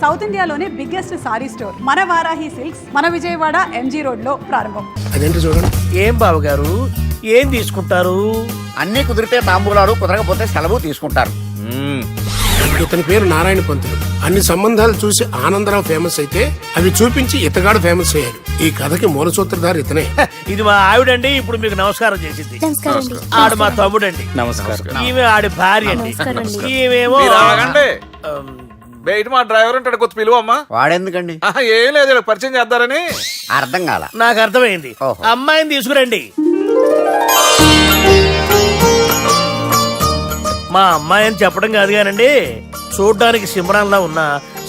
South ఇండియాలోనే biggest sorry store మన Varahi silks మన విజయవాడ ఎంజీ రోడ్ లో ప్రారంభం. అదేంటి చూడండి. ఏం బాబు గారు ఏం తీసుకుంటారు? అన్ని కుదిరితే తాంబూలాలు, కుదరకపోతే సెలవు తీసుకుంటారు. ఇతని పేరు నారాయణ పంతులు. అన్ని సంబంధాలు చూసి ఆనందరావు ఫేమస్ అయితే అవి చూపించి ఇతగాడు ఫేమస్ అయ్యాడు. ఈ కథకి మూల సూత్రధారి ఇతనే. ఇది మా ఆవిడండి, ఇప్పుడు మీకు నమస్కారం చేసింది. ఆడు మా తమ్ముడండి. నమస్కారం. ఈమె ఆడి భార్య అండి. ఈమెమో బయట మా డ్రైవర్ ఉంటాడు, కొత్త పిలువ అమ్మా. వాడెందుకండి? ఏం లేదు, పరిచయం చేద్దారని. అర్థం కాల. నాకు అర్థమైంది. అమ్మాయిని తీసుకురండి. మా అమ్మాయి అని చెప్పడం కాదు కానండి, చూడ్డానికి సింహరాన్లా ఉన్న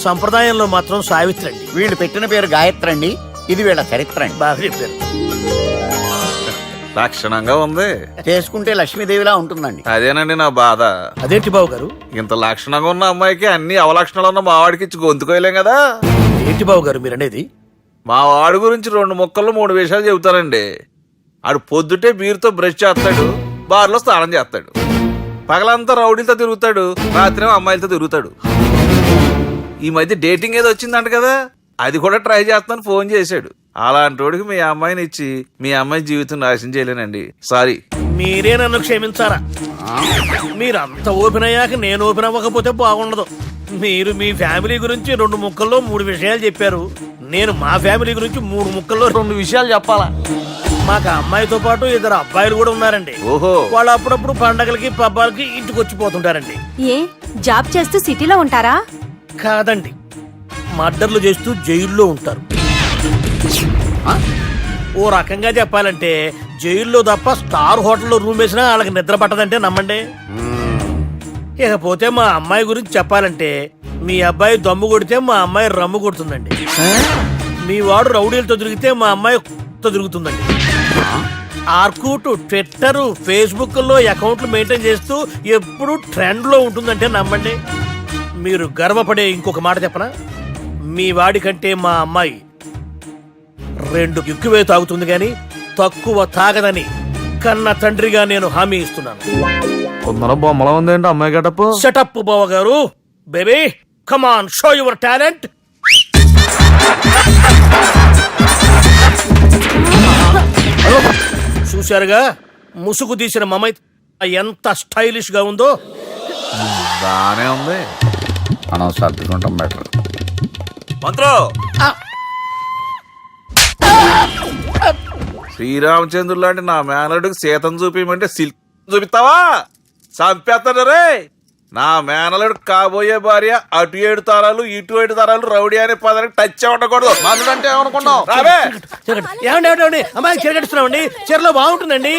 సంప్రదాయంలో మాత్రం సావిత్రి అండి. వీళ్ళు పెట్టిన పేరు గాయత్రి అండి. ఇది వీళ్ళ చరిత్ర అండి. బాగా చెప్పారు. లక్షణంగా ఉంది. చేసుకుంటే లక్ష్మీదేవిలా ఉంటుందండి. అదేనండి నా బాధ. అదేంటి బాబు గారు? ఇంత లక్షణంగా ఉన్న అమ్మాయికి అన్ని అవలక్షణాలు ఉన్న మా వాడికి ఇచ్చి గొంతుకోయలేం కదా. ఏంటి బాబు గారు మీరు అనేది? మా వాడి గురించి 2 ముక్కల్లో 3 విషయాలు చెబుతానండి. ఆడు పొద్దుటే బీరుతో బ్రష్ చేస్తాడు, బార్లో స్నానం చేస్తాడు, పగలంతా రౌడీలతో తిరుగుతాడు, రాత్రి అమ్మాయిలతో తిరుగుతాడు. ఈ మధ్య డేటింగ్ ఏదో వచ్చిందంట కదా, అది కూడా ట్రై చేస్తాను ఫోన్ చేశాడు. అలాంటి వాడికి మీ అమ్మాయిని ఇచ్చి మీ అమ్మాయి జీవితం నాశనం చేయలేనండి. సారీ. మీరే నన్ను క్షమించారా? మీరంత ఓపెన్ అయ్యాక నేను ఓపెన్ అవ్వకపోతే బాగుండదు. మీరు మీ ఫ్యామిలీ గురించి 2 ముక్కల్లో 3 విషయాలు చెప్పారు. నేను మా ఫ్యామిలీ గురించి 3 ముక్కల్లో 2 విషయాలు చెప్పాలా? మాకు అమ్మాయితో పాటు 2 అబ్బాయిలు కూడా ఉన్నారండి. ఓహో. వాళ్ళు అప్పుడప్పుడు పండగలకి పబ్బాలకి ఇంటికి వచ్చిపోతుంటారండి. ఏ జాబ్ చేస్తూ సిటీలో ఉంటారా? కాదండి, మర్డర్లు చేస్తూ జైల్లో ఉంటారు. ఓ రకంగా చెప్పాలంటే జైల్లో తప్ప స్టార్ హోటల్లో రూమ్ వేసినా వాళ్ళకి నిద్ర పట్టదంటే నమ్మండి. ఇకపోతే మా అమ్మాయి గురించి చెప్పాలంటే మీ అబ్బాయి దమ్ము కొడితే మా అమ్మాయి రమ్ము కొడుతుందండి. మీ వాడు రౌడీలతో తిరిగితే మా అమ్మాయి తిరుగుతుందండి. ఆర్కూట్, ట్విట్టర్, ఫేస్బుక్ లో అకౌంట్లు మెయింటైన్ చేస్తూ ఎప్పుడు ట్రెండ్ లో ఉంటుందంటే నమ్మండి. మీరు గర్వపడే ఇంకొక మాట చెప్పనా? మీ వాడి కంటే మా అమ్మాయి 2 ఎక్కువే తాగుతుంది గాని తక్కువ తాగదని కన్న తండ్రిగా నేను హామీ ఇస్తున్నాను. కొందరు బొమ్మలా ఉందేంటి అమ్మాయి గడప. షటప్ బావ గారు. Baby come on, show your talent. చూశారుగా ముసుగు తీసిన మమై ఎంత స్టైలిష్ గా ఉందో. బానే ఉంది. మనం సర్దుకుంటాం బెటర్. మంత్రో, శ్రీరామచంద్రుడు లాంటి నా మేనలుడికి సీతను చూపించమంటే సిల్క్ చూపిస్తావా? చంపేస్తాడు రే. నా మేనలుడు కాబోయే భార్య అటు 7 తరాలు ఇటు 7 తరాలు రౌడీ అనే పదానికి టచ్ ఉండకూడదు. మనుడు అంటే ఏమనుకున్నావు? రావే. ఏమండి అమ్మాయి చీర కట్టుస్తున్నామండి, చీరలో బాగుంటుందండి.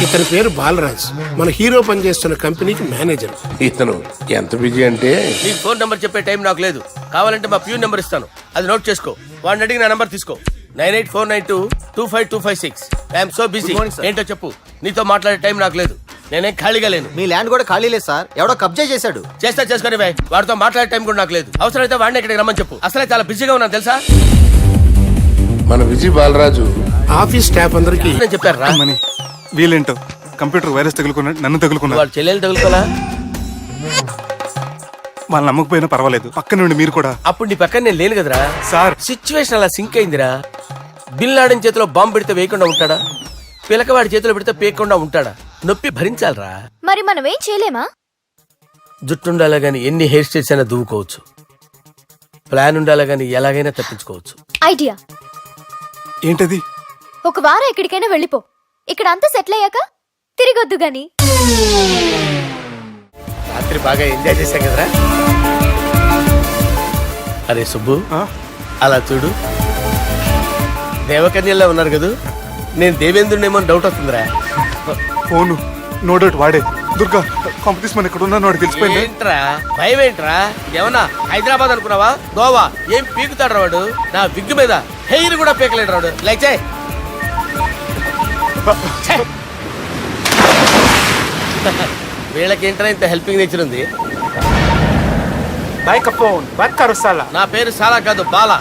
ఇతని పేరు బాలరాజ్. మన హీరో పనిచేస్తున్న కంపెనీకి మేనేజర్. ఇతను ఎంత బిజీ అంటే నీకు ఫోన్ నంబర్ చెప్పే టైం నాకు లేదు. కావాలంటే మా ప్యూన్ నెంబర్ ఇస్తాను, అది నోట్ చేసుకో. వాడిని అడిగి నా నంబర్ తీసుకో. 9849225256. I'm so busy. ఏంటో చెప్పు. నీతో మాట్లాడే టైం నాకు లేదు. నేనేం ఖాళీగా లేను. మీ ల్యాండ్ కూడా ఖాళీ లేదు సార్, ఎవడో కబ్జా చేశాడు. చేస్తా చేసుకుని బాయ్. వాడితో మాట్లాడే టైం కూడా నాకు లేదు. అవసరమైతే వాడిని ఇక్కడికి రమ్మని చెప్పు. అసలే చాలా బిజీగా ఉన్నాను తెలుసా. మన విజయ్ బాలరాజు ఆఫీస్ స్టాఫ్ అందరికి నేను చెప్పారు రా. వీళ్ళేంటో కంప్యూటర్ వైరస్ తగులుకున్నాడు, నన్ను తగులుకున్నాడు. వాళ్ళ చెల్లెలు తగులుకోలా? వాళ్ళు నమ్మకపోయినా పర్వాలేదు, పక్క నుండి మీరు కూడా. అప్పుడు నీ పక్కన నేను లేను కదరా సార్. సిచ్యువేషన్ అలా సింక్ అయిందిరా. బిన్ లాడెన్ చేతిలో బాంబు పెడితే వేయకుండా ఉంటాడా? పిలకవాడి చేతిలో పెడితే పేయకుండా ఉంటాడా? నొప్పి భరించాలరా. మరి మనం ఏం చేయలేమా? జుట్టుండాలా గాని ఎన్ని హెయిర్ స్టైల్స్ అయినా దువ్వుకోవచ్చు. ప్లాన్ ఉండాలా గాని ఎలాగైనా తప్పించుకోవచ్చు. ఐడియా ఏంటది? ఒక వారం ఎక్కడికైనా వెళ్ళిపో. ఇక్కడ అంతా సెటిల్ అయ్యాక తిరిగొద్దు గాని. రాత్రి బాగా ఎంజాయ్ చేశాం కదరా. అరే సుబ్బు, అలా చూడు. దేవకన్యల్లో ఉన్నారు కదా, నేను దేవేంద్రునేమో డౌట్ వస్తుందిరా. ఫోను నో డౌట్ వాడే. దుర్గా కాంపిటీషన్ మన ఇక్కడ ఉన్నాను, వాడు తెలిసిపోయింది. ఏంట్రా భయం ఏంట్రా? ఏమన్నా హైదరాబాద్ అనుకున్నావా? గోవా ఏం పీకుతాడు వాడు. నా విగ్గు మీద హెయిర్ కూడా పీకలేడు రాడు. లైక్ చేయి. వీళ్ళకేంట్రా ఇంత హెల్పింగ్ నేచర్ ఉంది. నా పేరు సాలా కాదు, బాలా.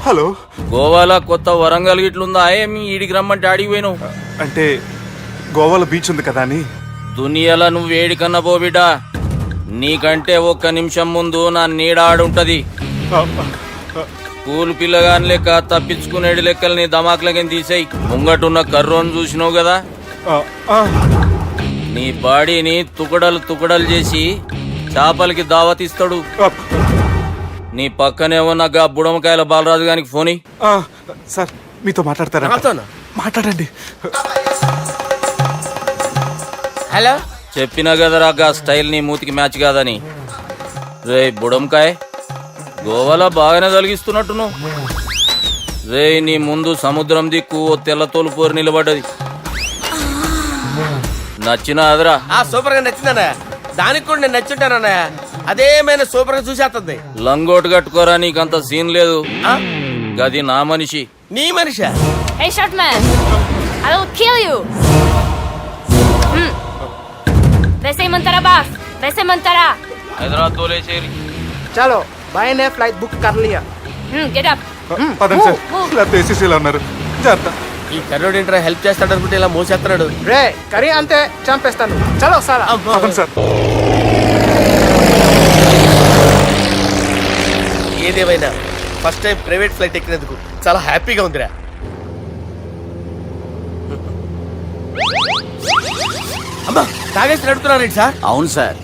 హలో, గోవాలో కొత్త వరంగల్ గిట్లుందా? ఏమి ఈడికి రమ్మంటే అడిగి పోయినావు? అంటే గోవాలో బీచ్ ఉంది కదా అని. దునియాలో నువ్వు వేడికన్నా పో బిడ్డ, నీకంటే ఒక్క నిమిషం ముందు నా నీడ ఆడుంటది. ఆ, స్కూల్ పిల్లగాని లెక్క తప్పించుకునేడు లెక్కలు నీ దమాకులకి తీసేయి. ముంగటున్న కర్రోని చూసినావు కదా, ఆ, ఆ. నీ బాడీని తుకడలు తుకడలు చేసి చేపలకి దావతిస్తాడు. ఆ, నీ పక్కనే ఉన్న గా బుడమకాయల బాలరాజు గానికి ఫోని. ఆ, సార్ మీతో మాట్లాడతారా? నాతోనా? మాట్లాడండి. హలో. చెప్పినా కదరా గా స్టైల్ నీ మూతికి మ్యాచ్ కాదని. రే బుడంకాయ్, గోవాలో బాగానే తొలగిస్తున్నట్టును. రే నీ ముందు సముద్రం దిక్కు ఓ తెల్లతోలు పోరు నిలబడ్డది. నచ్చిన అదరా? సూపర్ గా నచ్చిందన్నయ్య. దానికి కూడా నేను నచ్చుంటానన్నయ్య. అదేమైనా సూపర్ గా చూసేస్తుంది. లంగోటు కట్టుకోరా, నీకంత సీన్ లేదు. గది నా మనిషి. నీ Manisha? Hey, short man! I will kill you! Vesemantara, boss! Vesemantara! Hyderabad తోలేసేరి. చలో బాయ్ ఫ్లైట్ బుక్ కర్ లియా. Get up! పదండి సార్, లేకపోతే ఏసీసీలో ఉన్నారు. జాగ్రత్త. ఈ కర్రోడు ఏంట్రా హెల్ప్ చేస్తాడు అనుకుంటే ఇలా మోసేస్తున్నాడు. రే కరీ అంతే చంపేస్తాను. చలో సారా. పదండి సార్. ఏదేమైనా ఫస్ట్ టైం ప్రైవేట్ ఫ్లైట్ ఎక్కినందుకు చాలా హ్యాపీగా ఉందిరా. అమ్మా తాగేసి నడుపుతున్నారేంటి సార్? అవును సార్,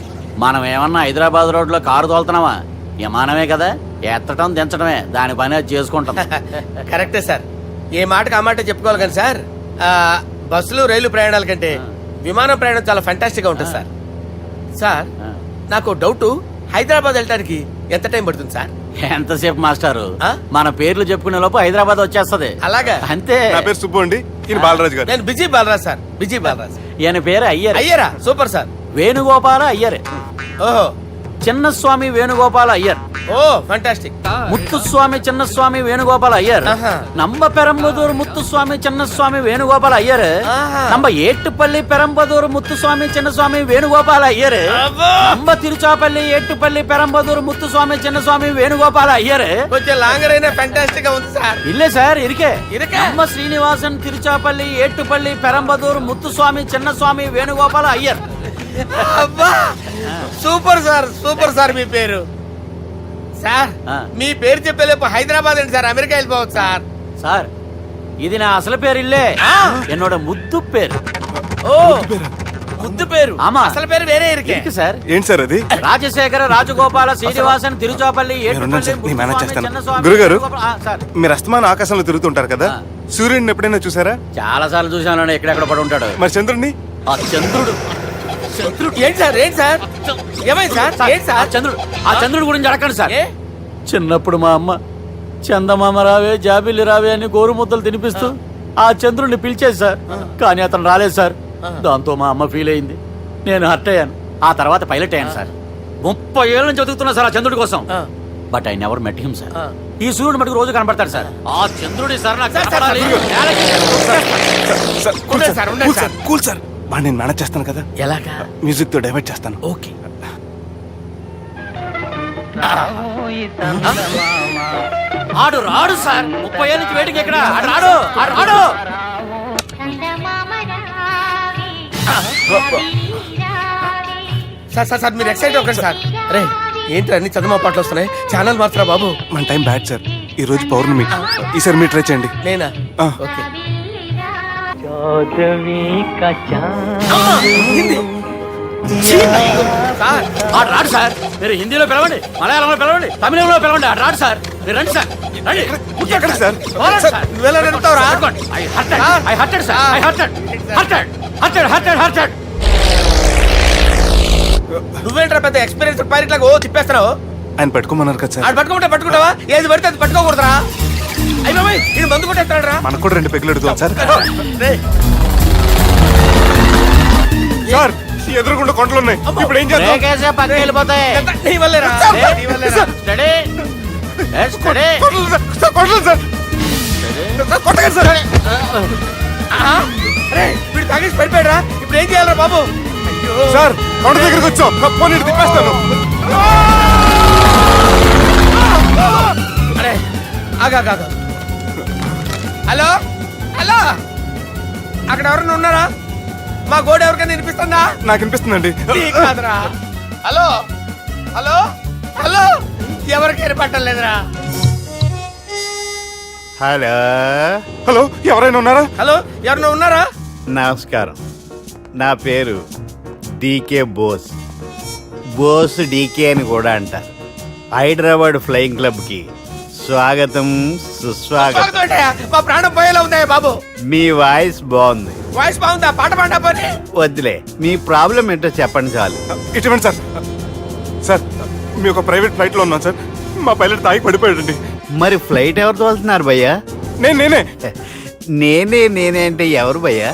మనం ఏమన్నా హైదరాబాద్ రోడ్ లో కారు తోలుతున్నావా? విమానమే కదా, ఎత్తటం దించడమే దాని పని అది చేసుకుంటాం. కరెక్టే సార్. ఏ మాటకు ఆ మాట చెప్పుకోవాలి కానీ సార్, బస్సులు రైలు ప్రయాణాల కంటే విమానం ప్రయాణం చాలా ఫంటాస్టిక్ గా ఉంటుంది సార్. సార్ నాకు డౌట్, హైదరాబాద్ వెళ్ళడానికి ఎంత టైం పడుతుంది సార్? ఎంతసేపు మాస్టారు, మన పేర్లు చెప్పుకునే లోపు హైదరాబాద్ వచ్చేస్తది. అలాగా? అంతే. నా పేరు సుబ్బు అండి, ఈయన బాలరాజు గారు. నేను busy Balaraj sir. Busy Balaraj. ఈయన పేరు అయ్యర్. అయ్యరా? Super sir. వేణుగోపాల అయ్యర్. ఓహో. చిన్నస్వామి వేణుగోపాల అయ్యర్. Oh fantastic. ముత్తుస్వామి చిన్నస్వామి వేణుగోపాల అయ్యర్. நம்ம பெரம்பதூர் முத்துசுவாமி சின்னசுவாமி வேணுகோபால ஐயர். நம்ம ஏட்டுப்பள்ளி பெரம்பதூர் முத்துசுவாமி சின்னசுவாமி வேணுகோபால ஐயர். நம்ம తిరుచాపల్లి ఏట్టుపల్లి பெரம்பதூர் முத்துசுவாமி சின்னசுவாமி வேணுகோபால ஐயர். కొంచెం లాంగర్ అయినా ఫంటాస్టిక్ గా ఉంది సార్. இல்ல சார் இருக்கே. நம்ம శ్రీనివాసన్ తిరుచాపల్లి ఏట్టుపల్లి பெரம்பதூர் ముత్తుస్వామి చిన్నస్వామి వేణుగోపాల అయ్యర్. అబ్బా సూపర్ సార్, సూపర్ సార్. మీ పేరు సార్, మీ పేరు చెప్పేలేపు హైదరాబాద్ అండి సార్, అమెరికా వెళ్ళిపోవచ్చు సార్. సార్ ఇది నా అసలు పేరు ఇల్లే, என்னோட ముద్దు పేరు. ఓ ముద్దు పేరు. ఆమా, అసలు పేరు వేరే ఇరికే సార్. ఏంటి సార్ అది? రాజశేఖర రాజగోపాల శ్రీనివాసన్ తిరుచాపల్లి గురుగారు, మీరు అస్తమానం ఆకాశంలో తిరుగుతుంటారు కదా, సూర్యుడిని ఎప్పుడైనా చూసారా? చాలా సార్లు చూసాను, ఎక్కడెక్కడ పడి ఉంటాడు. మరి చంద్రుడిని? ఆ చంద్రుడు. ఏంటి సార్? ఏంటి సార్? ఏమైంది సార్? ఏంటి సార్? ఆ చంద్రుడు గురించి అడగండి సార్. చిన్నప్పుడు మా అమ్మ చందమామ రావే జాబిల్లి రావే అని గోరు ముద్దలు తినిపిస్తూ ఆ చంద్రుడిని పిలిచేది సార్, కానీ అతను రాలేదు సార్. దాంతో మా అమ్మ ఫీల్ అయింది, నేను హర్ట్ అయ్యాను. ఆ తర్వాత పైలట్ అయ్యాను సార్. 30 ఏళ్ళ నుంచి చదువుతున్నా సార్ ఆ చంద్రుడి కోసం. But I never met him sir. ఈ సూర్యుడు మటుకు రోజు కనపడతాడు సార్. ఆ చంద్రుడి సార్ నాకు కనపడాలి. కూల్ సార్, వాడిని నేను మేనేజ్ చేస్తాను కదా. ఎలాగా? మ్యూజిక్ తో డైవర్ట్ చేస్తాను. ఓకే. ఆడు రాడు సార్, 30 ఏళ్ళ నుంచి వేటికి ఎక్కడ ఆడు రాడు. ఆడు రాడు. సార్ సార్ సార్ మీరు ఎక్సైట్ అవ్వకండి సార్. అరే ఏంటి అన్ని చదువు పాటలు వస్తున్నాయి, ఛానల్ మార్చరా బాబు. మన టైం బ్యాడ్ సార్, ఈ రోజు పౌర్ణమి. ఈసారి మీరు ట్రై చేయండి. నేనా? ఆ. ఓకే. సార్ ఆడు రాడు సార్. మీరు హిందీలో పిలవండి, మలయాళంలో పిలవండి, తమిళంలో పిలవండి. ఆడు రాడు సార్. మీరు రండి సార్, రండి. ఎక్కడ సార్? నువ్వెలా నడుపుతావురా? I hurted sir. I hurted. నువ్వేంట్రా పెద్ద ఎక్స్పీరియన్స్ పైరెట్ లాగా ఓ తిప్పేస్తున్నావు? ఆయన పట్టుకోమన్నారు కదా సార్. ఆడు పట్టుకుంటావా? ఏది పడితే అది పట్టుకోకూడదురా. అయ్యి బాబాయ్ ఇది మందు కొట్టేస్తాడు రా. మనకు కూడా 2 పెగ్గులు అడుగుతాం సార్. సార్ ఎదురుకుండా కొండలు ఉన్నాయి, ఇప్పుడు ఏం చేద్దాం? పక్కకి వెళ్ళిపోతాయి. నీ వల్లేరా? నీ వల్లేరా? కొండలు సార్, కొట్టగా సార్. అరే వీడు తాగేసి పడిపోయాడురా, ఇప్పుడు ఏం చేయాలరా బాబు? సార్ కొండ దగ్గరికి వచ్చాం, పోనీ తిప్పేస్తాను. అరే ఆగా. హలో హలో, అక్కడ ఎవరన్నా ఉన్నారా? మా గోడ ఎవరికైనా వినిపిస్తుందా? నాకు అనిపిస్తుందండి. నీకు కాదురా. హలో హలో హలో ఎవరికి ఏర్పట్టలేదురా. హలో హలో, ఎవరైనా ఉన్నారా? హలో ఎవరైనా ఉన్నారా? నమస్కారం, నా పేరు డీకే బోస్. బోస్ డీకే అని కూడా అంటారు. హైదరాబాద్ ఫ్లయింగ్ క్లబ్కి స్వాగతం, సుస్వాగతం. స్వాగతం. మా ప్రాణం పోయేలా ఉందా బాబు? మీ వాయిస్ బాగుంది. వాయిస్ బాగుందా? పాట పాడా పోనీ. వద్దులే, మీ ప్రాబ్లం ఏంటో చెప్పండి చాలు. ఇటువంటి సార్, సార్ మీ ఒక ప్రైవేట్ ఫ్లైట్ లో ఉన్నాం సార్. మా పైలట్ తాగి పడిపోయాడండి. మరి ఫ్లైట్ ఎవరితో వెళ్తున్నారు భయ్యా? నేనే నేనే అంటే ఎవరు భయ్యా?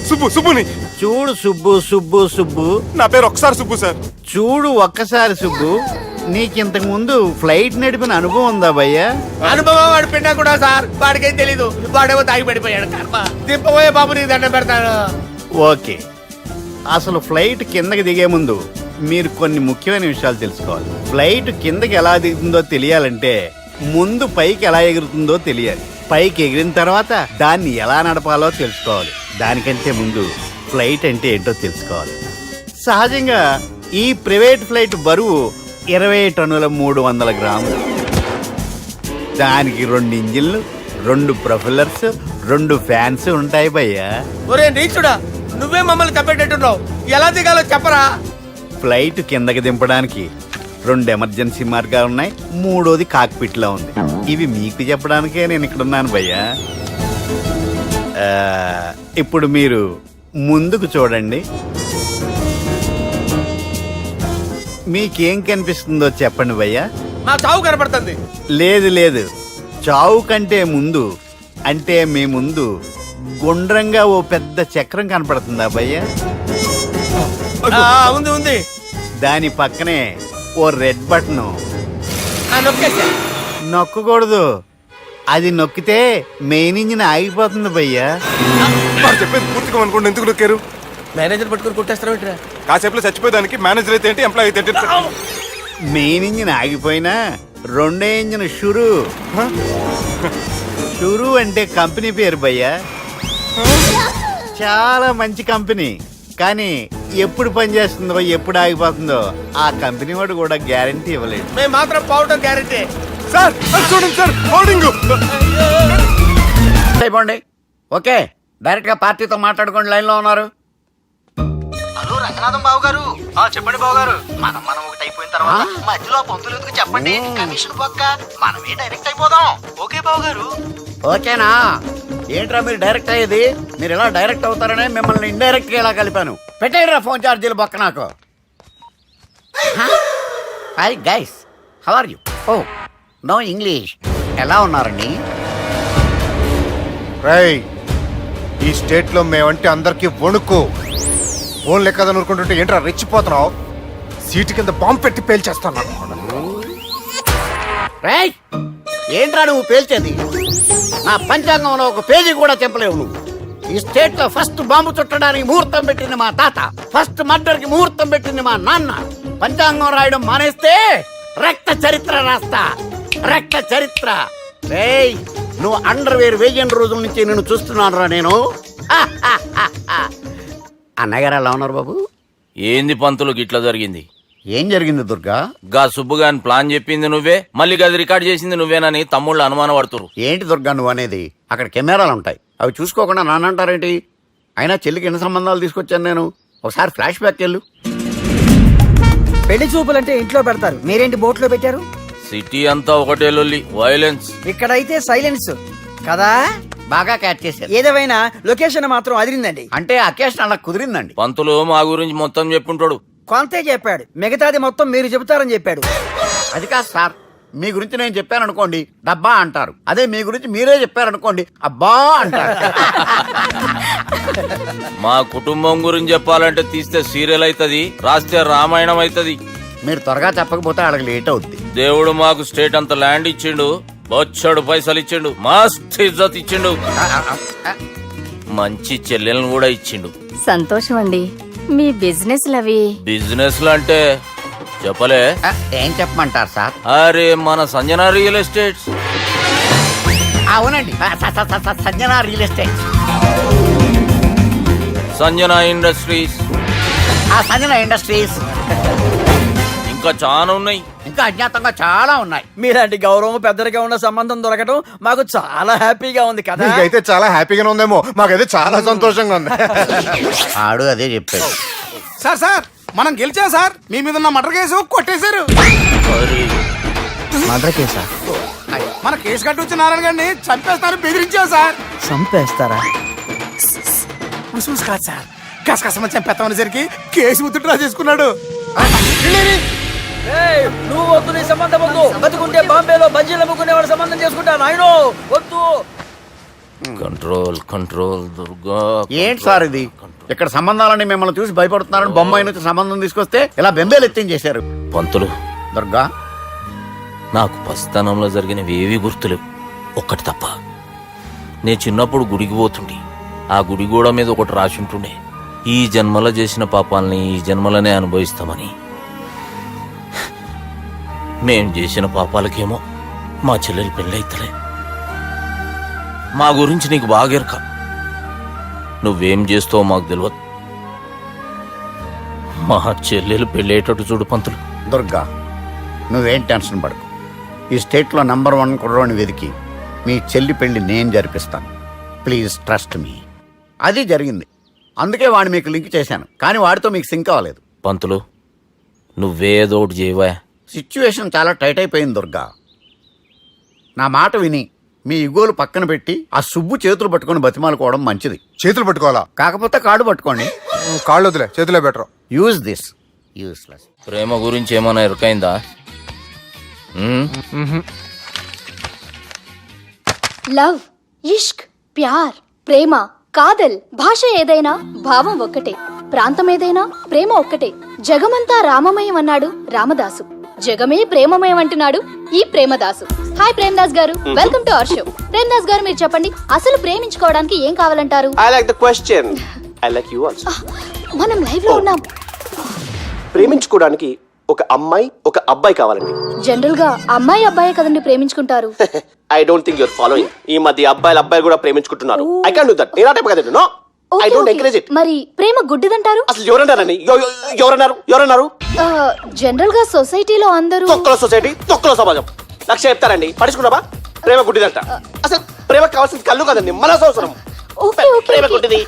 సుబ్బుని. చూడు సుబ్బు సుబ్బు సుబ్బు, నా పేరు ఒకసారి సుబ్బు సార్. చూడు ఒక్కసారి సుబ్బు, నీకింతకు ముందు ఫ్లైట్ నడిపిన అనుభవం ఉందా భయ్యా? అనుభవం వాడు పిన్నా కూడా సార్, వాడికేం తెలీదు. వాడేమో తాగి పడిపోయాడు. కర్మ. దింపబోయే బాబు నీకు దండం పెడతాను. ఓకే, అసలు ఫ్లైట్ కిందకి దిగే ముందు మీరు కొన్ని ముఖ్యమైన విషయాలు తెలుసుకోవాలి. ఫ్లైట్ కిందకి ఎలా దిగుతుందో తెలియాలంటే ముందు పైకి ఎలా ఎగురుతుందో తెలియాలి. పైకి ఎగిరిన తర్వాత దాన్ని ఎలా నడపాలో తెలుసుకోవాలి. దానికంటే ముందు ఫ్లైట్ అంటే ఏంటో తెలుసుకోవాలి. సహజంగా ఈ ప్రైవేట్ ఫ్లైట్ బరువు 20 టన్నుల 300 గ్రాములు. దానికి 2 ఇంజిన్లు, 2 ప్రొఫెల్లర్స్, 2 ఫ్యాన్స్ ఉంటాయి భయ్యా. ఒరే నీచుడా, నువ్వే మమ్మల్ని తప్పేటట్టున్నావు. ఎలా దిగాలో చెప్పరా? ఫ్లైట్ కిందకి దింపడానికి 2 ఎమర్జెన్సీ మార్గాలు ఉన్నాయి. 3వది కాక్పిట్ లో ఉంది. ఇవి మీకు చెప్పడానికే నేను ఇక్కడ ఉన్నాను భయ్యా. ఇప్పుడు మీరు ముందుకు చూడండి. మీకేం కనిపిస్తుందో చెప్పండి భయ్యా. మా చావు కనపడుతుంది. లేదు, చావు కంటే ముందు అంటే మీ ముందు గుండ్రంగా ఓ పెద్ద చక్రం కనపడుతుందా భయ్యా? ఉంది. దాని పక్కనే ఓ రెడ్ బటన్. నొక్కేసా. నొక్కకూడదు, అది నొక్కితే మెయిన్ ఇంజిన్ ఆగిపోతుంది భయ్యా. వాడు చెప్పేది పూర్తిగా అనుకోండి. ఎందుకు నొక్కారు? మేనేజర్ పట్టుకుని కొట్టేస్తారా? కాసేపులో చచ్చిపోయేదానికి మేనేజర్ అయితే ఏంటి, ఎంప్లాయ్ అయితే ఏంటి? మెయిన్ ఇంజిన్ ఆగిపోయినా 2వ ఇంజిన్ షురు అంటే కంపెనీ పేరు భయ్యా. చాలా మంచి కంపెనీ, కానీ ఎప్పుడు పనిచేస్తుందో ఎప్పుడు ఆగిపోతుందో ఆ కంపెనీ వాడు కూడా గ్యారంటీ ఇవ్వలేదు. మేము మాత్రం పోవడం గ్యారంటీ. సార్ చూడండి సార్, హోర్డింగ్. అయిపోండి. ఓకే, డైరెక్ట్ గా పార్టీతో మాట్లాడుకోండి. లైన్ లో ఉన్నారు. హలో రంగనాథం బాబు గారు. చెప్పండి బాబు గారు. మనం ఒకటి అయిపోయిన తర్వాత మధ్యలో పంతులు ఎందుకు చెప్పండి. కమిషన్ పక్క మనమే డైరెక్ట్ అయిపోదాం. ఓకే బాబు గారు. ఓకేనా? ఏంట్రా మీరు డైరెక్ట్ అయ్యేది? మీరు ఎలా డైరెక్ట్ అవుతారనే మిమ్మల్ని ఇండైరెక్ట్ గా ఇలా కలిపాను. పెట్టేయరా ఫోన్ ఛార్జీలు బొక్క నాకు. Hi guys, how are you? Oh no English. ఎలా ఉన్నారండి? రేయ్, ఈ స్టేట్ లో మేమంటే అందరికి వణుకు. ఫోన్ లెక్క అనుకుంటుంటే ఏంట్రా రెచ్చిపోతున్నావు? సీటు కింద బాంబు పెట్టి పేల్చేస్తాను. రేయ్, ఏంట్రా నువ్వు పేల్చేది? నా పంచాంగంలో ఒక పేజీ కూడా చెప్పలేవు నువ్వు. ఈ స్టేట్ లో ఫస్ట్ బాంబు చుట్టడానికి ముహూర్తం పెట్టింది మా తాత, ఫస్ట్ మర్డర్ కి ముహూర్తం పెట్టింది మా నాన్న. పంచాంగం రాయడం మానేస్తే రక్త చరిత్ర రాస్తా, రక్త చరిత్ర. రేయ్, నువ్వు అండర్ వేర్ వేయని రోజుల నుంచి నేను చూస్తున్నాను రా నేను. అన్నగారు ఎలా ఉన్నారు బాబు? ఏంది పంతులు గిట్లా జరిగింది? ఏం జరిగింది దుర్గా? గా సుబ్బుగాని ప్లాన్ చెప్పింది నువ్వే, మళ్ళీ గది రికార్డ్ చేసింది నువ్వేనని తమ్ముళ్ళు అనుమాన పడుతురు. ఏంటి దుర్గా నువ్వు అనేది? అక్కడ కెమెరాలు ఉంటాయి, అవి చూసుకోకుండా నానంటారేంటి? అయినా చెల్లికి ఎన్ని సంబంధాలు తీసుకొచ్చాను నేను. ఒకసారి ఫ్లాష్ బ్యాక్ వెళ్ళు. పెళ్లి చూపులంటే ఇంట్లో పెడతారు, మీరేంటి బోట్లో పెట్టారు? సిటీ అంతా ఒకటే లొల్లి, వైలెన్స్. ఇక్కడైతే సైలెన్స్ కదా. బాగా క్యాచ్ చేశారు. ఏదేమైనా లొకేషన్ మాత్రం అదిరిందండి. అంటే అకేషన్ అలా కుదిరిందండి. పంతులు మా గురించి మొత్తం చెప్పుంటాడు. కొంతే చెప్పాడు, మిగతాది మొత్తం మీరు చెబుతారని చెప్పాడు. అది కాదు సార్, మీ గురించి నేను చెప్పాను అనుకోండి డబ్బా అంటారు, అదే మీ గురించి మీరే చెప్పారనుకోండి అబ్బా అంటారు. మా కుటుంబం గురించి చెప్పాలంటే తీస్తే సీరియల్ అవుతుంది, రాస్తే రామాయణం అవుతుంది. మీరు త్వరగా చెప్పకపోతే అడగ లేట్ అవుద్ది. దేవుడు మాకు స్టేట్ అంత ల్యాండ్ ఇచ్చిండు, బొచ్చడు పైసలు ఇచ్చిండు, మస్త్ ఇజ్జత్ ఇచ్చిండు, మంచి చెల్లెలను కూడా ఇచ్చిండు. సంతోషం అండి. మీ బిజినెస్ లవి బిజినెస్ లు అంటే చెప్పలే. ఏం చెప్పమంటారు సార్? అరే మన సంజన రియల్ ఎస్టేట్స్. అవునండి, Sanjana real estate. Sanjana industries, ఆ సంజన ఇండస్ట్రీస్ ఇంకా చాలా ఉన్నాయి. ఇంకా అజ్ఞాతంగా చాలా ఉన్నాయి. మీలాంటి గౌరవం పెద్దరిగా ఉన్న సంబంధం దొరకడం మాకు చాలా హ్యాపీగా ఉంది కదా. మీకైతే చాలా హ్యాపీగానే ఉందేమో, మాకైతే చాలా సంతోషంగా ఉంది. ఆడు అదే చెప్పాడు. సార్ సార్ మనం గెలిచాం సార్. మీ మీద ఉన్న మర్డర్ కేసు కొట్టేశారు. మర్డర్ కేసా? మన కేసు కట్టి వచ్చిన నారాయణ గారిని చంపేస్తారు బెదిరించాం సార్. చంపేస్తారా? చూసి కాదు సార్, కసకసమని చంపేస్తామనేసరికి కేసు ముద్దు డ్రా చేసుకున్నాడు. నువ్వు వద్దు, నీ సంబంధం వద్దు. బతుకుంటే బాంబేలో బజ్జీలు అమ్ముకునే వాడు సంబంధం చేసుకుంటా నాయనో, వద్దు. Control control Durga. ఏంటి సార్ ఇది? ఇక్కడ సంబంధాలని మిమ్మల్ని చూసి భయపడుతున్నారని బొమ్మాయి నుంచి సంబంధం తీసుకొస్తే ఇలా బెంబేలు ఎత్తించేశారు. పంతులు, దుర్గా, నాకు పసితనంలో జరిగినవి ఏవి గుర్తులేవు, ఒక్కటి తప్ప. నేను చిన్నప్పుడు గుడికి పోతుండే, ఆ గుడి గోడ మీద ఒకటి రాసి ఉంటుండే, ఈ జన్మలో చేసిన పాపాలని ఈ జన్మలనే అనుభవిస్తామని. మేం చేసిన పాపాలకేమో మా చెల్లెలు పెళ్ళైతలే. మా గురించి నీకు బాగెరక, నువ్వేం చేస్తావో మాకు తెలియదు. మా చెల్లెలు పెళ్ళేటట్టు చూడు పంతులు. దుర్గా, నువ్వేం టెన్షన్ పడకు. ఈ స్టేట్లో నంబర్ 1 కుర్రోని వెతికి మీ చెల్లి పెళ్లి నేను జరిపిస్తాను. Please trust me. అది జరిగింది, అందుకే వాడిని మీకు లింక్ చేశాను. కానీ వాడితో మీకు సింక్ అవ్వలేదు. పంతులు, నువ్వేదో ఒకటి చేయవా. సిచ్యువేషన్ చాలా టైట్ అయిపోయింది దుర్గా. నా మాట విని మీ ఇగోలు పక్కన పెట్టి ఆ సుబ్బు చేతులు పట్టుకొని బతిమాలుకోవడం మంచిది. చేతులు పట్టుకోవాలా? కాకపోతే కాడు పట్టుకోండి. కాళ్ళు వదిలే, చేతులే బెటర్. Use this. యూస్లెస్. ప్రేమ గురించి ఏమైనా ఎరుకైందా? లవ్, ఇష్క్, ప్యార్, ప్రేమ, కాదల్, భాష ఏదైనా భావం ఒక్కటే, ప్రాంతం ఏదైనా ప్రేమ ఒక్కటే. జగమంతా రామమయం అన్నాడు రామదాసు, జగమే ప్రేమమయం అంటున్నాడు ఈ ప్రేమదాసు. హాయ్ ప్రేమదాస్ గారు, welcome to our show. Premadasa గారు, మీరు చెప్పండి, అసలు ప్రేమించుకోవడానికి ఏం కావాలంటారు? I like the question. I like you also. మనం లైవ్ లో ఉన్నాం. ప్రేమించుకోవడానికి ఒక అమ్మాయి ఒక అబ్బాయి కావాలండి. జనరల్ గా అమ్మాయి అబ్బాయి కదండి ప్రేమించుకుంటారు. I don't think your following. ఈ మధ్య అబ్బాయిలు కూడా ప్రేమించుకుంటున్నారు. I can't do that. నేను ఆ టైప్ కదండి. No, I don't encourage it. మరి ప్రేమ గుడ్డిదంటారు? అసలు ఎవరన్నారండి? ఎవరన్నారు? జనరల్ గా సొసైటీలో అందరూ తొక్కలో సొసైటీ, తొక్కలో సమాజం. లక్ష చెప్తారండి, పడుచుకున్నావా? ప్రేమ గుడ్డిదంట. అసలు ప్రేమ కావాల్సింది కళ్ళు కదండి, మనసు అవసరం. ప్రేమ గుడ్డిది.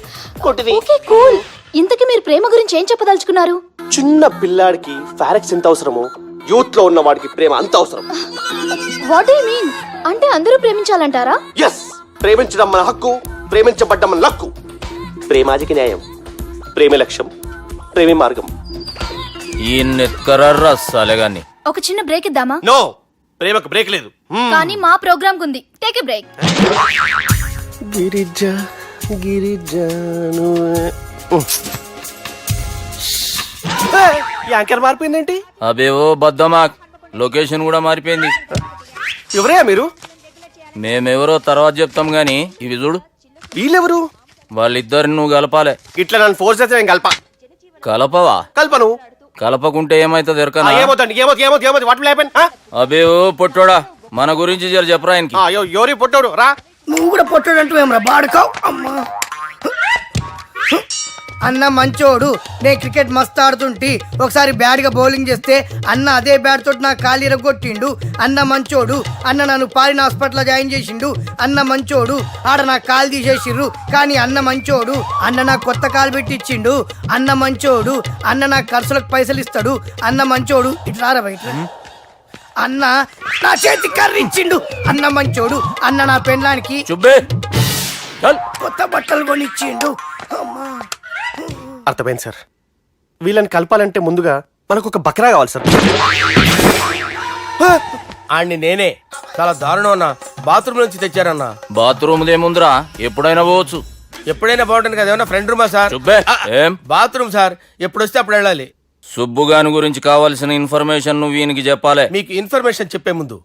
Okay, cool. ఇంతకీ మీరు ప్రేమ గురించి ఏం చెప్పదలుచుకున్నారు? చిన్న పిల్లాడికి ఫారెక్స్ ఎంత అవసరమో యూత్ లో ఉన్న వాడికి ప్రేమ అంత అవసరం. What do you mean? అంటే అందరూ ప్రేమించాలంటారా? yes, ప్రేమించడం మన హక్కు, ప్రేమించబడ్డం మన లక్కు. ప్రేమాజికి న్యాయం, ప్రేమ లక్ష్యం, ప్రేమే మార్గం. ఈ నెత్కరర్రా సాలెగాన్ని. ఒక చిన్న బ్రేక్ ఇద్దామా? నో, ప్రేమకు బ్రేక్ లేదు. కానీ మా ప్రోగ్రామ్ కుంది. Take a break. గిరిజను యాంకర్ మారిపోయిందేంటి? అబేవో బద్దమా, లొకేషన్ కూడా మారిపోయింది. ఎవరయ్యా మీరు? మేమెవరో తర్వాత చెప్తాం గాని ఇవి చూడు. వీళ్ళెవరు? వాళ్ళిద్దరిని నువ్వు కలపాలే. ఇట్లా నన్ను ఫోర్స్ చేస్తే నేను కలపవా? కల్పను. కలపకుంటే ఏమైతుంది ఎరకనా? ఏమవుతుంది? What will happen? అబేవో పొట్టోడా, మన గురించి జర చెప్పరా ఆయనకి. ఎవరి పొట్టాడు రా. నువ్వు కూడా పొట్టాడు అంటూ ఏమరా బాడుకావు? అమ్మా అన్న మంచోడు. నేను క్రికెట్ మస్తు ఆడుతుంటి, ఒకసారి బ్యాట్ గా బౌలింగ్ చేస్తే అన్న అదే బ్యాట్ తోటి నా కాలు ఇరగొట్టిండు. అన్న మంచోడు. అన్న నన్ను పాలిన హాస్పిటల్ జాయిన్ చేసిండు. అన్న మంచోడు. ఆడ నా కాలు తీసేసిర్రు, కానీ అన్న మంచోడు. అన్న నాకు కొత్త కాలు పెట్టిచ్చిండు. అన్న మంచోడు. అన్న నాకు ఖర్చులకు పైసలు ఇస్తాడు. అన్న మంచోడు. ఇట్లా బయట అన్న నా చేతి కర్రీ ఇచ్చిండు. అన్న మంచోడు. అన్న నా పెళ్ళానికి కొత్త బట్టలు కొనిచ్చిండు. అర్థమైంది సార్. వీళ్ళని కలపాలంటే ముందుగా మనకు ఒక బక్రా కావాలి సార్. ఆడిని నేనే. చాలా దారుణం అన్న. బాత్రూమ్ నుంచి తెచ్చారన్న. బాత్రూమ్ దేముందిరా, ఎప్పుడైనా పోవచ్చు. ఎప్పుడైనా బాగుంటుంది కదా. ఏమన్నా ఫ్రెండ్ రూమా సార్? ఏం బాత్రూమ్ సార్, ఎప్పుడు వస్తే అప్పుడు వెళ్ళాలి. సుబ్బుగాని గురించి కావాల్సిన ఇన్ఫర్మేషన్ నువ్వు ఈయనకి చెప్పాలి. మీకు ఇన్ఫర్మేషన్ చెప్పే ముందు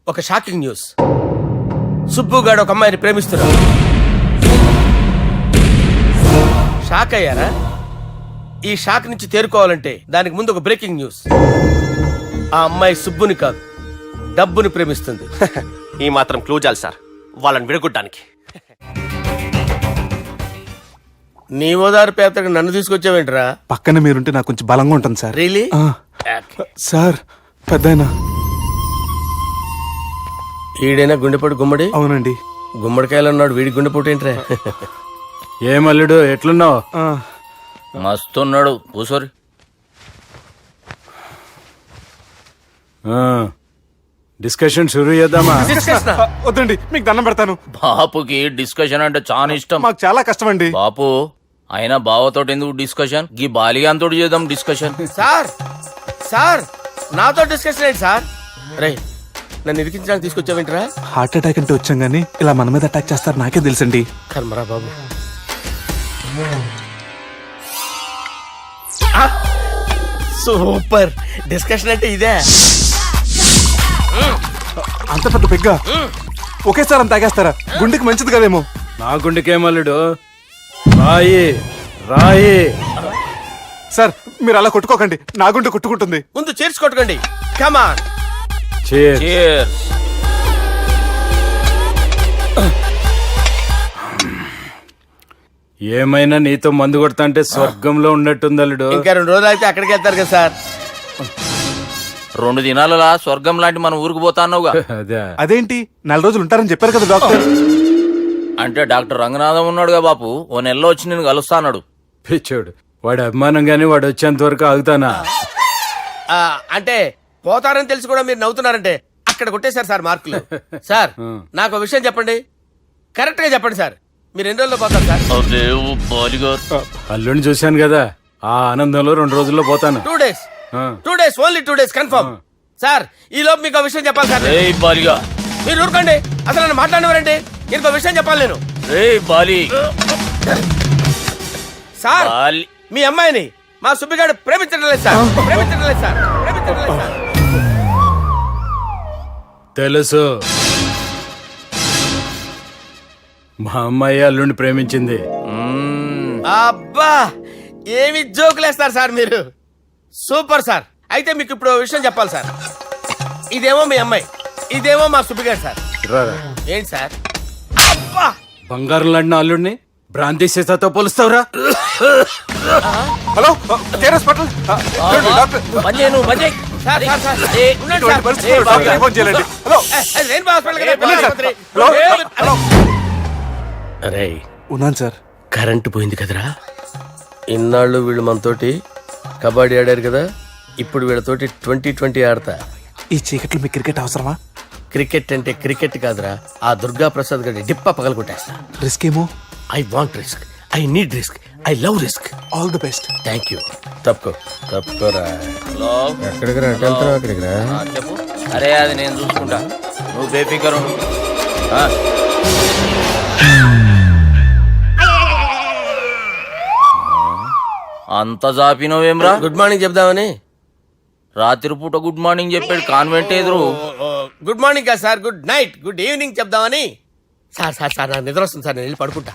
ఒక షాకింగ్ న్యూస్. సుబ్బుగాడు ఒక అమ్మాయిని ప్రేమిస్తున్నాడు. షాక్ అయ్యారా? ఈ షాక్ నుంచి తేరుకోవాలంటే దానికి ముందు ఒక బ్రేకింగ్ న్యూస్. ఆ అమ్మాయి సుబ్బుని కాదు, డబ్బుని ప్రేమిస్తుంది. ఈ మాత్రం క్లూ చాలు సార్ వాళ్ళని విడగొట్టడానికి. నీ ఓదారు పేదకు నన్ను తీసుకొచ్చావేంట్రా? పక్కన మీరుంటే నాకు కొంచెం బలంగా ఉంటుంది సార్. రియలీ? సార్ పెద్దయినా. ఈడైనా గుండెపోటు గుమ్మడి? అవునండి. గుమ్మడికాయలు అన్నాడు, వీడి గుండెపోటు ఏంట్రా? ఏమల్లుడు ఎట్లున్నావు? మస్తున్నాడు కూసోరి. డిస్కషన్ షురూ చేద్దామా? వద్దండి, మీకు దండం పెడతాను. బాపుకి డిస్కషన్ అంటే చాలా ఇష్టం. మాకు చాలా కష్టం అండి. బాపు అయినా బావతోటి ఎందుకు డిస్కషన్? గీ బాలిగాంతో చేద్దాం డిస్కషన్. సార్ సార్ నాతో డిస్కషన్ ఏంటి సార్? రే నన్ను ఇరికించడానికి తీసుకొచ్చావేంట్రా? హార్ట్ అటాక్ అంటే వచ్చాం గానీ ఇలా మన మీద అటాక్ చేస్తారు నాకే తెలుసండి. కర్మరా బాబు. సూపర్ డిస్కషన్ అంటే ఇదే. అంత పెద్ద పెగ్గ ఒకేసారి అంత తాగేస్తారా? గుండెకి మంచిది కదేమో. నా గుండెకేమల్లుడు రాయి రాయి. సార్ మీరు అలా కొట్టుకోకండి, నా గుండె కొట్టుకుంటుంది. ముందు చేర్చి కొట్టుకోండి. కమాన్. Cheers. ఏమైనా నీతో మందు కొడతా అంటే స్వర్గంలో ఉన్నట్టుంది అల్లుడు. ఇంకా 2 రోజులు అయితే అక్కడికి వెళ్తారు కదా సార్. 2 దినాలలా స్వర్గం లాంటి మన ఊరికి పోతాన్నావుగా. అదే అదేంటి 4 రోజులు ఉంటారని చెప్పారు కదా డాక్టర్. అంటే డాక్టర్ రంగనాథం ఉన్నాడుగా బాపు, ఓ నెలలో వచ్చి నేను కలుస్తా అన్నాడు. పిచ్చోడు, వాడు అభిమానం గాని వాడు వచ్చేంత వరకు ఆగుతానా? అంటే పోతారని తెలిసి కూడా మీరు నవ్వుతున్నారంటే అక్కడ కొట్టేశారు సార్ మార్కులు. సార్ నాకు విషయం చెప్పండి, కరెక్ట్ గా చెప్పండి సార్. మీరు ఎన్ని రోజుల్లో పోతారు సార్? అదే ఓ బాలిగారు. అల్లుడిని చూశాను కదా, ఆ ఆనందంలో 2 రోజుల్లో పోతాను. 2 days. 2 days, only 2 days confirm. Sir ఈ లోపు మీకు విషయం చెప్పాలి సార్. రేయ్ బాలిగా, మీరు ఊరుకోండి, అసలు నన్ను మాట్లాడినవారండి. ఇంకో విషయం చెప్పాలి నేను. రేయ్ బాలి. Sir Bali. మీ అమ్మాయిని మా సుబ్బిగాడు ప్రేమించడం లేదు సార్. ప్రేమించడం లేదు సార్. ప్రేమించడం లేదు సార్. తెలుసు, మా అమ్మాయి అల్లుడిని ప్రేమించింది. అబ్బా ఏమి జోకులేస్తారు సార్ మీరు. Super sir. అయితే మీకు ఇప్పుడు ఓ విషయం చెప్పాలి సార్. ఇదేమో మీ అమ్మాయి, ఇదేమో మా సుబ్బిగాడు సార్. ఏంటి సార్? అబ్బా బంగారం లాంటి అల్లుడిని భ్రాంతి సీతతో పోలుస్తావురా? Hello care hospital doctor. బంజేను బంజే. సార్ సార్ సార్ ఉండండి ఇటువంటి సార్. పరిస్థితుల్లో డాక్టర్ని ఫోన్ చేయాలండి. హలో రెయిన్బో హాస్పిటల్ కదా, వెళ్ళండి సార్. ఆసుపత్రి. Hello hello. అరే ఉన్నాను సార్. కరెంటు పోయింది కదరా. ఇన్నాళ్ళు వీళ్ళు మనతోటి కబడ్డీ ఆడారు కదా, ఇప్పుడు వీళ్ళతోటి 2020 ఆడతా. ఈ చీకట్లో మీకు క్రికెట్ అవసరమా? క్రికెట్ అంటే క్రికెట్ కాదురా, ఆ దుర్గా ప్రసాద్ గారి డిప్ప పగల కొట్టేస్తా. రిస్క్ ఏమో. I want risk, I need risk, I love risk. All the best. Thank you. తప్పుకోరా. హలో. ఎక్కడికి రా? అక్కడికి రా. చెప్పు. అరే అది నేను చూసుకుంటా, నువ్వు బేఫికర్ ఉండు. అంత జాపినవేమ్రా? గుడ్ మార్నింగ్ చెప్దామని. రాత్రి పూట గుడ్ మార్నింగ్ చెప్పాడు కాన్వెంట్ ఎదురు. గుడ్ మార్నింగ్ కాదు sir, good night, good evening చెప్దామని. సార్ సార్ సార్ నాకు నిద్ర వస్తుంది సార్, నేను వెళ్ళి పడుకుంటా.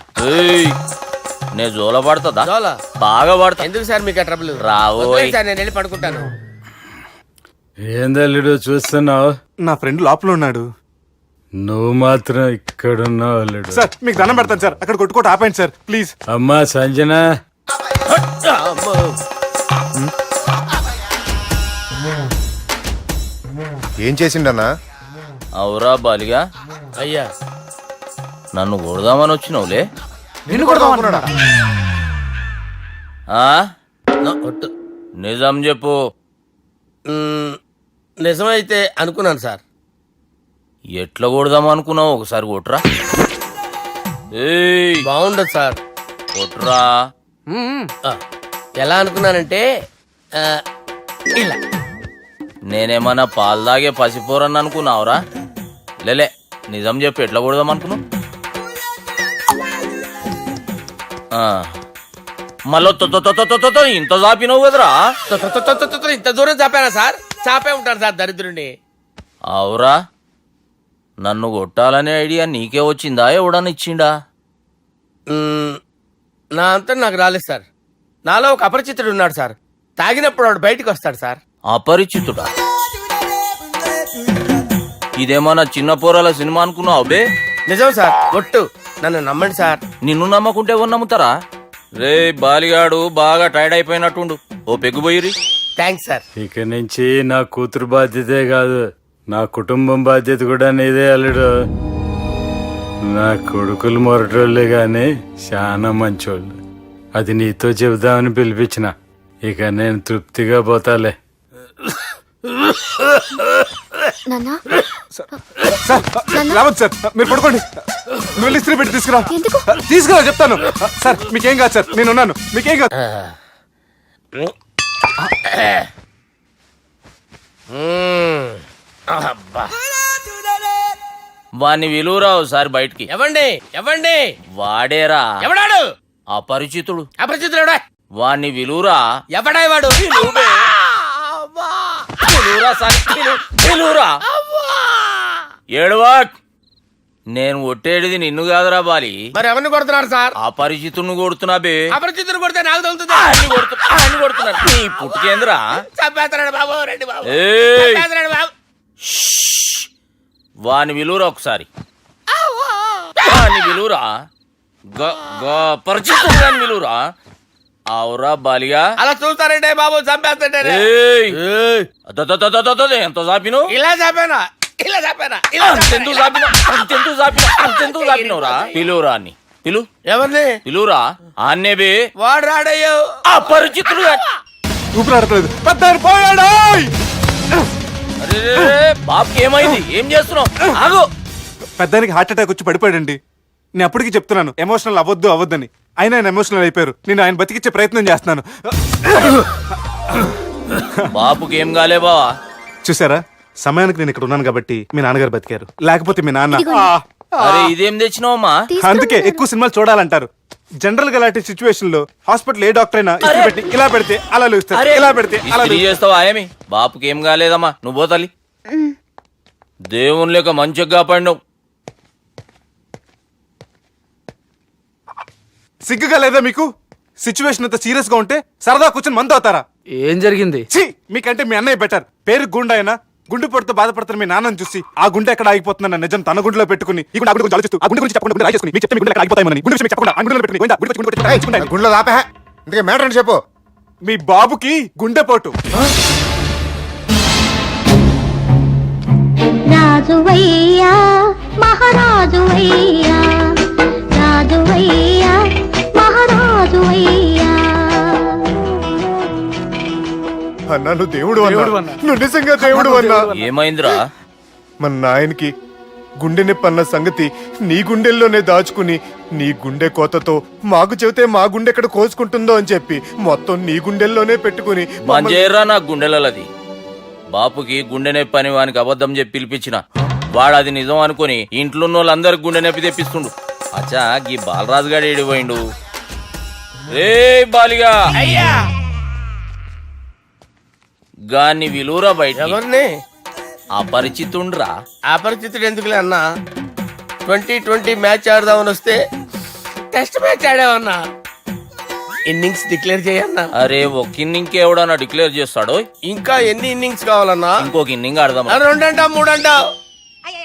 నేను జోల పడుతుందా? జోలా? బాగా పడతా. ఎందుకు సార్ మీకు ఆ ట్రబుల్? రావోయ్ సార్ నేను వెళ్ళి పడుకుంటాను. ఏందల్లుడు చూస్తున్నావు? నా ఫ్రెండ్ లోపల ఉన్నాడు. నువ్వు మాత్రం ఇక్కడున్నావు అల్లుడు. సార్ మీకు దండం పెడతాను సార్, అక్కడ కొట్టుకోట ఆపండి సార్ ప్లీజ్. అమ్మా సంజన, ఏం చేసిండన్నా? అవురా బాలిగా, అయ్యా నన్ను కొడదామని వచ్చినావులే. నిన్ను కొడదామన్నాడా? నిజం చెప్పు. నిజమైతే అనుకున్నాను సార్. ఎట్లా కొడదాం అనుకున్నావు? ఒకసారి కొట్రా. బాగుండదు సార్. కొట్రా. ఎలా అనుకున్నానంటే ఇలా. నేనేమన్నా పాలు తాగే పసిపోరని అనుకున్నావురా? లేలే, నిజం చెప్పు, ఎట్లా కొడదాం అనుకున్నావు? మళ్ళీ ఇంత చాపినావు కదరా? ఇంత దూరం చాపానా సార్? చాపే ఉంటాను సార్ దరిద్రుడిని. అవురా, నన్ను కొట్టాలనే ఐడియా నీకే వచ్చిందా? ఎవడన్నా ఇచ్చిండా? నా అంతా నాకు రాలేదు సార్. నాలో ఒక అపరిచితుడు ఉన్నాడు సార్. తాగినప్పుడు వాడు బయటికి వస్తాడు సార్. అపరిచితుడా? ఇదేమన్నా చిన్న పోరాల సినిమా అనుకున్నావు బే? నిజం సార్, ఒట్టు, నన్ను నమ్మండి సార్. నిన్ను నమ్మకుంటే ఎవరు నమ్ముతారా? రే బాలిగాడు బాగా టైర్డ్ అయిపోయినట్టుండు, ఓ పెగ్గుబోయిరి. Thanks sir. ఇక నుంచి నా కూతురు బాధ్యతే కాదు, నా కుటుంబం బాధ్యత కూడా నీదే అల్లుడు. నా కొడుకులు మొరటోళ్ళే గాని చాలా మంచోళ్ళు. అది నీతో చెబుదామని పిలిపించిన. ఇక నేను తృప్తిగా పోతాలే. నాన్నా సార్ రావద్దు సార్, మీరు పడుకోండి. నువ్వు వెళ్ళి ఇస్త్రీ పెట్టి తీసుకురా. తీసుకురా చెప్తాను. సార్ మీకేం కాదు సార్, నేనున్నాను, మీకేం కాదు. వాణ్ణి విలువరావు సార్ బయటికి. ఎవండి వాడేరా ఎవడాడు? అపరిచితుడు. అపరిచితుడు వాణ్ణి విలువరా. ఎవడా వాడు? విలువరా సార్, విలువరా. ఏడవా, నేను ఒట్టేడిది నిన్ను కాదురా బాలి. మరి ఎవరిని కొడుతున్నారు సార్? అపరిచితుడిని కొడుతున్నా బే. అపరిచితుడు కొడితే నాకు తగులుతుంది. ఆయన కొడుతున్నా నీ పుట్టుకేంద్రా. చంపేస్తాడు బాబు, రండి బాబు. ఏయ్, చంపేస్తాడు బాబు. వాని విలువరా ఒకసారి. వాని విలువరా. పరిచితుడు గాని విలువరా. అవురా బాలిగా. అలా చూస్తారంటే బాబు, చంపేస్తాడే. ఎంత చాపిను? ఇలా చంపేనా? ఇలా చంపేనా? అంతెందుకు చాపినవురా? పిలువురా అని పిలు. ఎవరిని పిలువురా. ఆన్నే బే. వాడు రాడయ్యో. అపరిచితుడు ఊపిరాడట్లేదు. పెద్ద పోయాడు. బాబుకి ఏమైంది? ఏం చేస్తున్నావు? ఆగు. పెద్దానికి హార్ట్ అటాక్ వచ్చి పడిపోయాడండి. నేను అప్పటికి చెప్తున్నాను ఎమోషనల్ అవ్వద్దని. అయినా ఆయన ఎమోషనల్ అయిపోయారు. నేను ఆయన బతికిచ్చే ప్రయత్నం చేస్తున్నాను. బాబుకి ఏం కాలే బావా? చూసారా, సమయానికి నేను ఇక్కడ ఉన్నాను కాబట్టి మీ నాన్నగారు బతికారు. లేకపోతే మీ నాన్న. అరే ఇదేం తెచ్చినావమ్మా? అందుకే ఎక్కువ సినిమాలు చూడాలంటారు. జనరల్ గా అలాంటి సిచ్యువేషన్ లో హాస్పిటల్ ఏ డాక్టర్ అయినా ఇస్త్రీ పెట్టి ఇలా పెడితే అలా లూస్తారు, ఇలా పెడితే అలా చేస్తావా? ఏమి బాపుకి ఏం కాలేదమ్మా, నువ్వు పోతాలి. దేవుని లేక మంచిగా కాపాడినావు. సిగ్గుగా లేదా మీకు? సిచ్యువేషన్ అంత సీరియస్ గా ఉంటే సరదా కూర్చొని మందు అవుతారా? ఏం జరిగింది? ఛీ, మీకంటే మీ అన్నయ్య బెటర్. పేరు గుండె అయినా గుండె పడుతూ బాధపడుతున్న మీ నాన్నని చూసి ఆ గుండె ఎక్కడ ఆగిపోతుందన్న నిజం తన గుండెలో పెట్టుకుని ఈ గుండె గురించి ఆలోచిస్తూ ఆ గుండె గురించి చెప్పకుండా రాజేసుకుని మీకు చెప్తే మీ గుండె ఎక్కడ ఆగిపోతాయని గుండె విషయం చెప్పకుండా ఆ గుండెలో పెట్టుకుని గుండెలో ఆపే. ఇంతకీ మ్యాటర్ అని చెప్పు. మీ బాబుకి గుండెపోటు. రాజువయ్యా మహారాజువయ్యా, రాజువయ్యా మహారాజువయ్యా. అన్నా నువ్వు దేవుడు అన్నా, నువ్వు నిజంగా దేవుడు అన్నా. ఏమైందిరా? మన నాయనకి గుండె నొప్పి అన్న సంగతి నీ గుండెల్లోనే దాచుకుని నీ గుండె కోతతో మాకు చెబితే మా గుండె ఎక్కడ కోసుకుంటుందో అని చెప్పి మొత్తం నీ గుండెల్లోనే పెట్టుకుని మంజేరా నా గుండెలది. బాపుకి గుండె నొప్పి అని వానికి అబద్ధం చెప్పి పిలిపించిన వాడు అది నిజం అనుకుని ఇంట్లో వాళ్ళందరికి గుండె నొప్పి తెప్పిస్తుండు. అచ్చా గీ బాలరాజు గారు ఏడిపోయిండు. రే బాలిగా, అయ్యా గాన్ని విలువరా బయట. ఎవరిని? అపరిచితుండ్రా. అపరిచితుడు ఎందుకులే అన్నా, 2020 మ్యాచ్ ఆడదామని వస్తే టెస్ట్ మ్యాచ్ ఆడామన్నా. ఇన్నింగ్స్ డిక్లేర్ చేయన్నా. అరే ఒక ఇన్నింగ్ ఎవడన్నా డిక్లేర్ చేస్తాడో? ఇంకా ఎన్ని ఇన్నింగ్స్ కావాలన్నా? ఇంకొక ఇన్నింగ్ ఆడదాం. 2 అంటావు 3 అంటావు.